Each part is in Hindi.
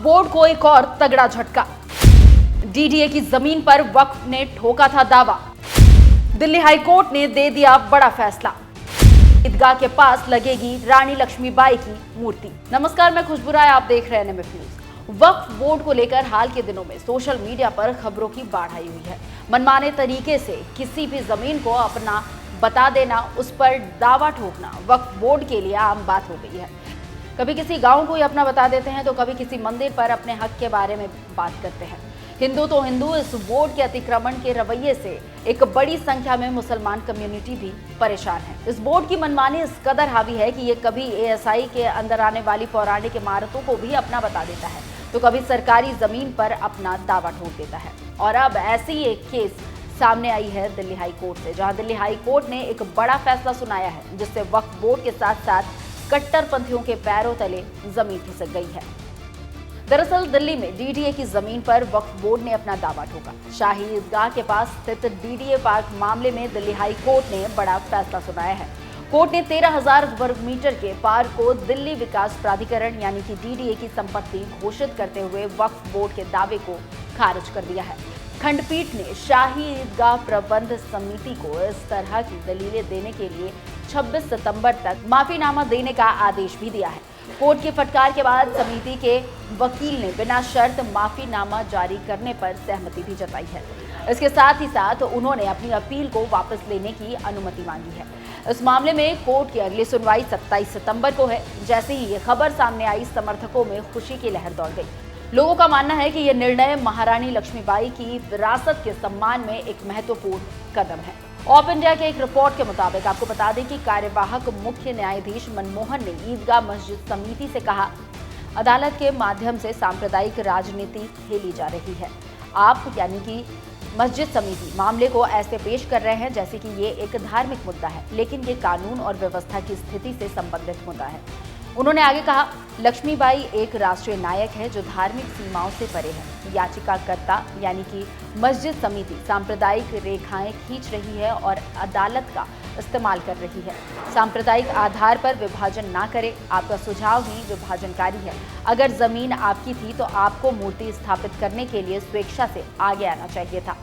बोर्ड को एक और तगड़ा झटका। डीडीए की जमीन पर वक्फ ने ठोका था दावा। दिल्ली हाईकोर्ट ने दे दिया बड़ा फैसला। ईदगाह के पास लगेगी रानी लक्ष्मीबाई की मूर्ति। नमस्कार, मैं खुशबू राय, आप देख रहे हैं NMF न्यूज। वक्फ बोर्ड को लेकर हाल के दिनों में सोशल मीडिया पर खबरों की बाढ़ आई हुई है। मनमाने तरीके से किसी भी जमीन को अपना बता देना, उस पर दावा ठोकना वक्फ बोर्ड के लिए आम बात हो गई है। कभी किसी गांव को ही अपना बता देते हैं तो कभी किसी मंदिर पर अपने हक के बारे में बात करते हैं। हिंदू तो हिंदू, इस बोर्ड के अतिक्रमण के रवैये से एक बड़ी संख्या में मुसलमान कम्युनिटी भी परेशान है। इस बोर्ड की मनमानी इस कदर हावी है कि ये कभी ASI के अंदर आने वाली पौराणिक इमारतों को भी अपना बता देता है तो कभी सरकारी जमीन पर अपना दावा ठोक देता है। और अब ऐसी एक केस सामने आई है दिल्ली हाई कोर्ट से, जहां दिल्ली हाई कोर्ट ने एक बड़ा फैसला सुनाया है जिससे वक्फ बोर्ड के साथ साथ कट्टरपंथियों के पैरों तले जमीन खिसक गई है। दरअसल दिल्ली में डीडीए की जमीन पर वक्फ बोर्ड ने अपना दावा ठोका। शाही ईदगाह के पास स्थित डीडीए पार्क मामले में दिल्ली हाई कोर्ट ने बड़ा फैसला सुनाया है। कोर्ट ने 13,000 वर्ग मीटर के पार्क को दिल्ली विकास प्राधिकरण यानी कि डीडीए की संपत्ति घोषित करते हुए वक्फ बोर्ड के दावे को खारिज कर दिया है। खंडपीठ ने शाही ईदगाह प्रबंध समिति को इस तरह की दलीलें देने के लिए 26 सितंबर तक माफीनामा देने का आदेश भी दिया है। कोर्ट की फटकार के बाद समिति के वकील ने बिना शर्त माफीनामा जारी करने पर सहमति भी जताई है। इसके साथ ही साथ उन्होंने अपनी अपील को वापस लेने की अनुमति मांगी है। इस मामले में कोर्ट की अगली सुनवाई 27 सितंबर को है। जैसे ही ये खबर सामने आई, समर्थकों में खुशी की लहर दौड़ गई। लोगों का मानना है कि यह निर्णय महारानी लक्ष्मीबाई की विरासत के सम्मान में एक महत्वपूर्ण कदम है। ऑफ इंडिया के एक रिपोर्ट के मुताबिक आपको बता दें कि कार्यवाहक मुख्य न्यायाधीश मनमोहन ने ईदगाह मस्जिद समिति से कहा, अदालत के माध्यम से सांप्रदायिक राजनीति खेली जा रही है। आप यानी कि मस्जिद समिति मामले को ऐसे पेश कर रहे हैं जैसे कि ये एक धार्मिक मुद्दा है, लेकिन ये कानून और व्यवस्था की स्थिति से संबंधित मुद्दा है। उन्होंने आगे कहा, लक्ष्मीबाई एक राष्ट्रीय नायक है जो धार्मिक सीमाओं से परे है। याचिकाकर्ता यानी कि मस्जिद समिति सांप्रदायिक रेखाएं खींच रही है और अदालत का इस्तेमाल कर रही है। सांप्रदायिक आधार पर विभाजन ना करे। आपका सुझाव ही विभाजनकारी है। अगर जमीन आपकी थी तो आपको मूर्ति स्थापित करने के लिए स्वेच्छा से आगे आना चाहिए था।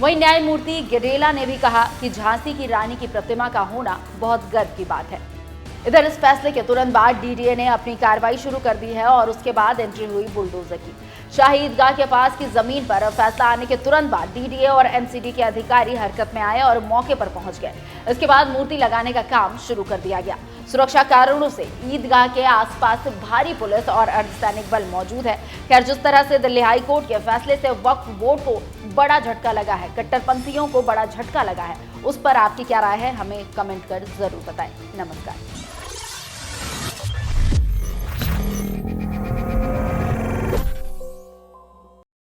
वहीं न्यायमूर्ति गिरेला ने भी कहा कि झांसी की रानी की प्रतिमा का होना बहुत गर्व की बात है। इधर इस फैसले के तुरंत बाद डीडीए ने अपनी कार्रवाई शुरू कर दी है और उसके बाद एंट्री हुई बुलडोजर की। शाही ईदगाह के पास की जमीन पर फैसला आने के तुरंत बाद डीडीए और एनसीडी के अधिकारी हरकत में आए और मौके पर पहुंच गए। इसके बाद मूर्ति लगाने का काम शुरू कर दिया गया। सुरक्षा कारणों से ईदगाह के आसपास भारी पुलिस और अर्धसैनिक बल मौजूद है। खैर, जिस तरह से दिल्ली हाई कोर्ट के फैसले से वक्फ बोर्ड को बड़ा झटका लगा है, कट्टरपंथियों को बड़ा झटका लगा है, उस पर आपकी क्या राय है, हमें कमेंट कर जरूर बताएं। नमस्कार।